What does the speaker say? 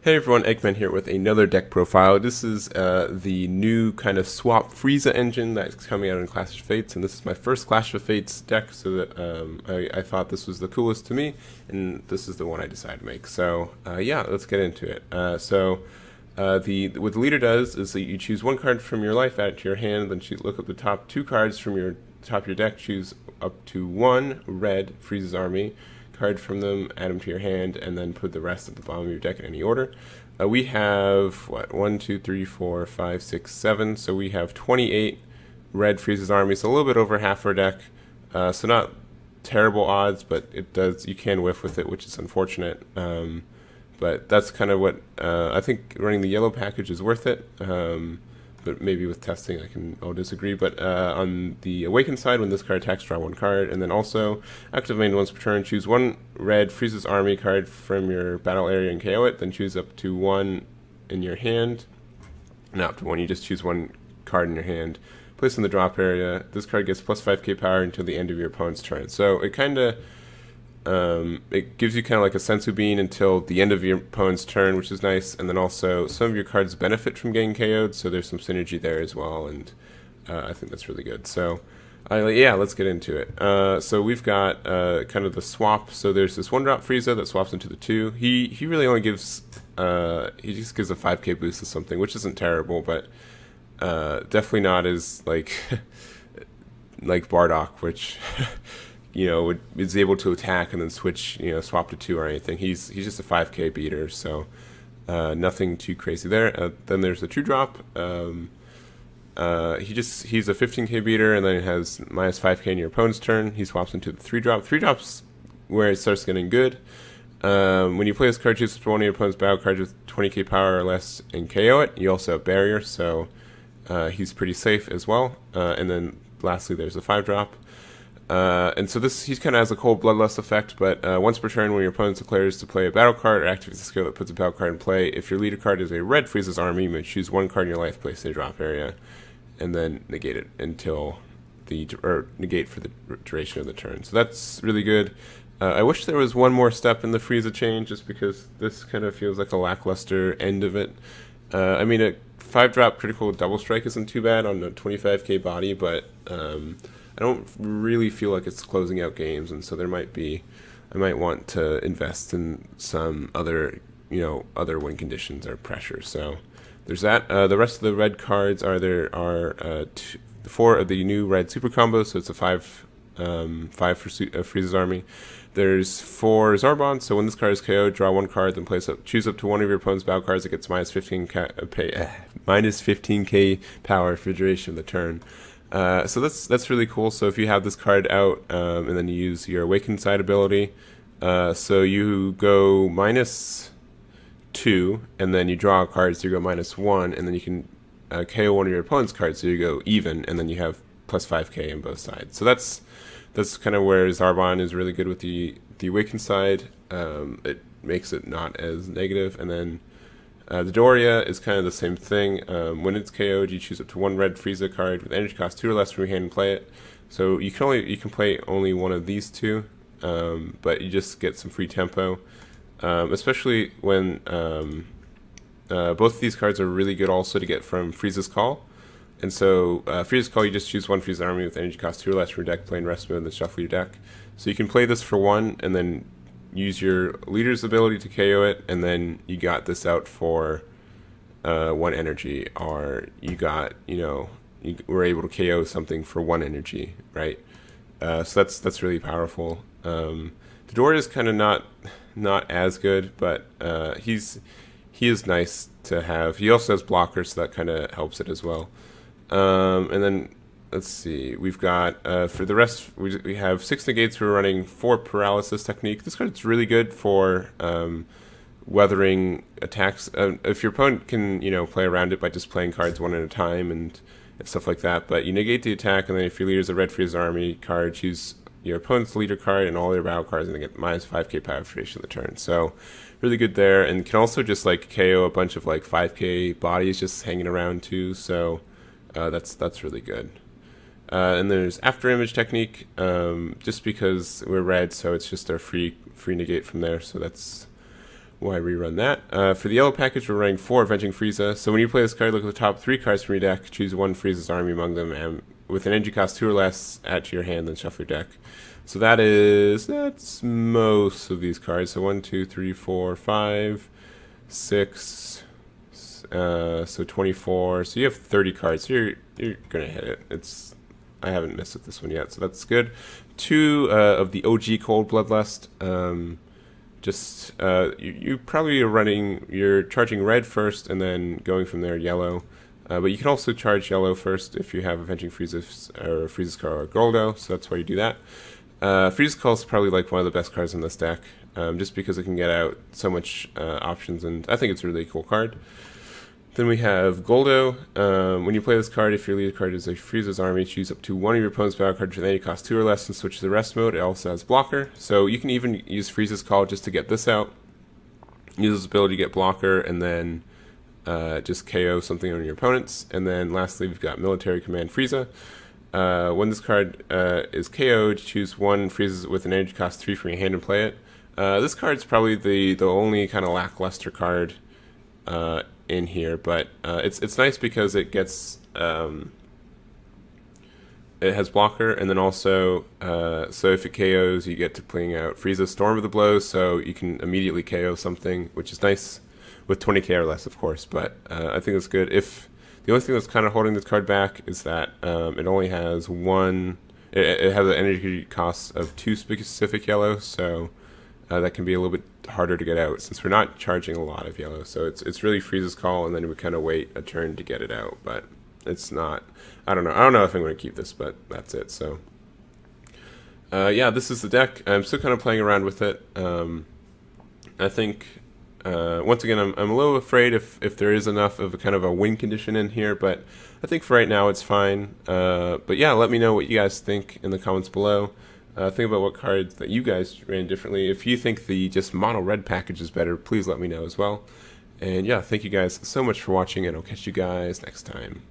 Hey everyone, Egman here with another deck profile. This is the new kind of swap Frieza engine that's coming out in Clash of Fates, and this is my first Clash of Fates deck, so that I thought this was the coolest to me, and this is the one I decided to make. So yeah, let's get into it. What the leader does is that you choose one card from your life, add it to your hand, then look up the top two cards from your top of your deck, choose up to one red Frieza's Army card from them, add them to your hand, and then put the rest at the bottom of your deck in any order. We have, what, 1, 2, 3, 4, 5, 6, 7, so we have 28 red Frieza's Army, so a little bit over half our deck, so not terrible odds, but you can whiff with it, which is unfortunate. But that's kind of what, I think running the yellow package is worth it, but maybe with testing I'll disagree. But on the Awaken side, when this card attacks, draw one card, and then also active main once per turn, choose one red Frieza's Army card from your battle area and KO it, then choose up to one in your hand. Not up to one, you just choose one card in your hand, place in the drop area. This card gets plus 5k power until the end of your opponent's turn. So it kind of it gives you kind of like a sensu bean until the end of your opponent's turn, which is nice, and then also some of your cards benefit from getting KO'd, so there's some synergy there as well, and I think that's really good. So yeah, let's get into it. So we've got kind of the swap. So there's this one drop Frieza that swaps into the 2. He really only gives he just gives a 5k boost to something, which isn't terrible, but definitely not as like like Bardock, which is able to attack and then switch, swap to 2 or anything. He's just a 5k beater, so nothing too crazy there. Then there's the 2 drop. He's a 15k beater, and then it has minus 5k in your opponent's turn. He swaps into the 3 drop. 3 drops where it starts getting good. When you play this card, choose one of your opponent's battle cards with 20k power or less and KO it. You also have barrier, so he's pretty safe as well. And then lastly, there's the 5 drop. And so he's kind of has a cold bloodlust effect, but once per turn, when your opponent declares to play a battle card or activates a skill that puts a battle card in play, if your leader card is a red Frieza's Army, you may choose one card in your life, place in a drop area, and then negate it negate for the duration of the turn. So that's really good. I wish there was one more step in the Frieza chain, just because this kind of feels like a lackluster end of it. I mean, a 5-drop critical double strike isn't too bad on a 25k body, but I don't really feel like it's closing out games, and so I might want to invest in some other win conditions or pressure. So there's that. The rest of the red cards there are 4 of the new red super combos, so it's a 5 for Frieza's Army. There's 4 Czar Bonds, so when this card is KO'd, draw one card, then choose up to one of your opponent's battle cards that gets minus 15k power for the duration of the turn. So that's really cool. So if you have this card out, and then you use your Awaken side ability, so you go -2, and then you draw a card, so you go -1, and then you can KO one of your opponent's cards, so you go even, and then you have plus 5k on both sides. So that's kind of where Czar Bond is really good with the Awaken side. It makes it not as negative, and then the Doria is kind of the same thing. When it's KO'd, you choose up to one red Frieza card with energy cost 2 or less from your hand and play it. So you can play only one of these 2, but you just get some free tempo, especially when both of these cards are really good also to get from Frieza's Call. And so Frieza's Call, you just choose one Frieza's Army with energy cost 2 or less from your deck, play in rest mode, and then shuffle your deck. So you can play this for 1, and then use your leader's ability to KO it, and then you got this out for 1 energy, or you were able to KO something for 1 energy, right? So that's really powerful. Doria is kind of not as good, but he is nice to have. He also has blockers, so that kind of helps it as well. And then let's see, we've got, for the rest, we have 6 negates. We're running 4 paralysis technique. This card's really good for weathering attacks. If your opponent can, play around it by just playing cards one at a time and stuff like that, but you negate the attack, and then if your leader's a red Frieza's Army card, choose your opponent's leader card and all their battle cards, and they get minus 5k power for duration of the turn. So really good there, and can also just like KO a bunch of like 5k bodies just hanging around too, so that's really good. And there's after image technique, just because we're red, so it's just our free negate from there. So that's why rerun that? For the yellow package, we're running 4 Avenging Frieza. So when you play this card, look at the top 3 cards from your deck, choose 1 Frieza's army among them, and with an energy cost 2 or less, add to your hand, then shuffle your deck. So that's most of these cards. So 1, 2, 3, 4, 5, 6, so 24. So you have 30 cards. So you're gonna hit it. I haven't missed with this one yet, so that's good. 2 of the OG Cold Bloodlust. You probably you're charging red first and then going from there yellow. But you can also charge yellow first if you have Avenging Frieza's card or Goldo, so that's why you do that. Frieza's Call is probably like one of the best cards in this deck, just because it can get out so much options, and I think it's a really cool card. Then we have Goldo. When you play this card, if your leader card is a Frieza's army, choose up to 1 of your opponent's battle cards with any cost 2 or less and switch to the rest mode. It also has blocker, so you can even use Frieza's Call just to get this out. Use this ability to get blocker, and then just KO something on your opponents. And then lastly, we've got Military Command Frieza. When this card is KO'd, choose 1 Frieza with an energy cost 3 from your hand and play it. This card's probably the only kind of lackluster card in here, but it's nice because it gets it has blocker, and then also so if it KOs, you get to playing out Frieza Storm of the Blows, so you can immediately KO something, which is nice with 20k or less, of course. But I think it's good. If the only thing that's kind of holding this card back is that it only has one. It has an energy cost of 2 specific yellow, so that can be a little bit harder to get out since we're not charging a lot of yellow. So it's really Frieza's Call, and then we kind of wait a turn to get it out. But it's not. I don't know if I'm going to keep this, but that's it. So yeah, this is the deck. I'm still kind of playing around with it. I think once again, I'm a little afraid if there is enough of a kind of a win condition in here, but I think for right now it's fine. But yeah, let me know what you guys think in the comments below. Think about what cards that you guys ran differently. If you think the just mono red package is better, please let me know as well. And yeah, thank you guys so much for watching, and I'll catch you guys next time.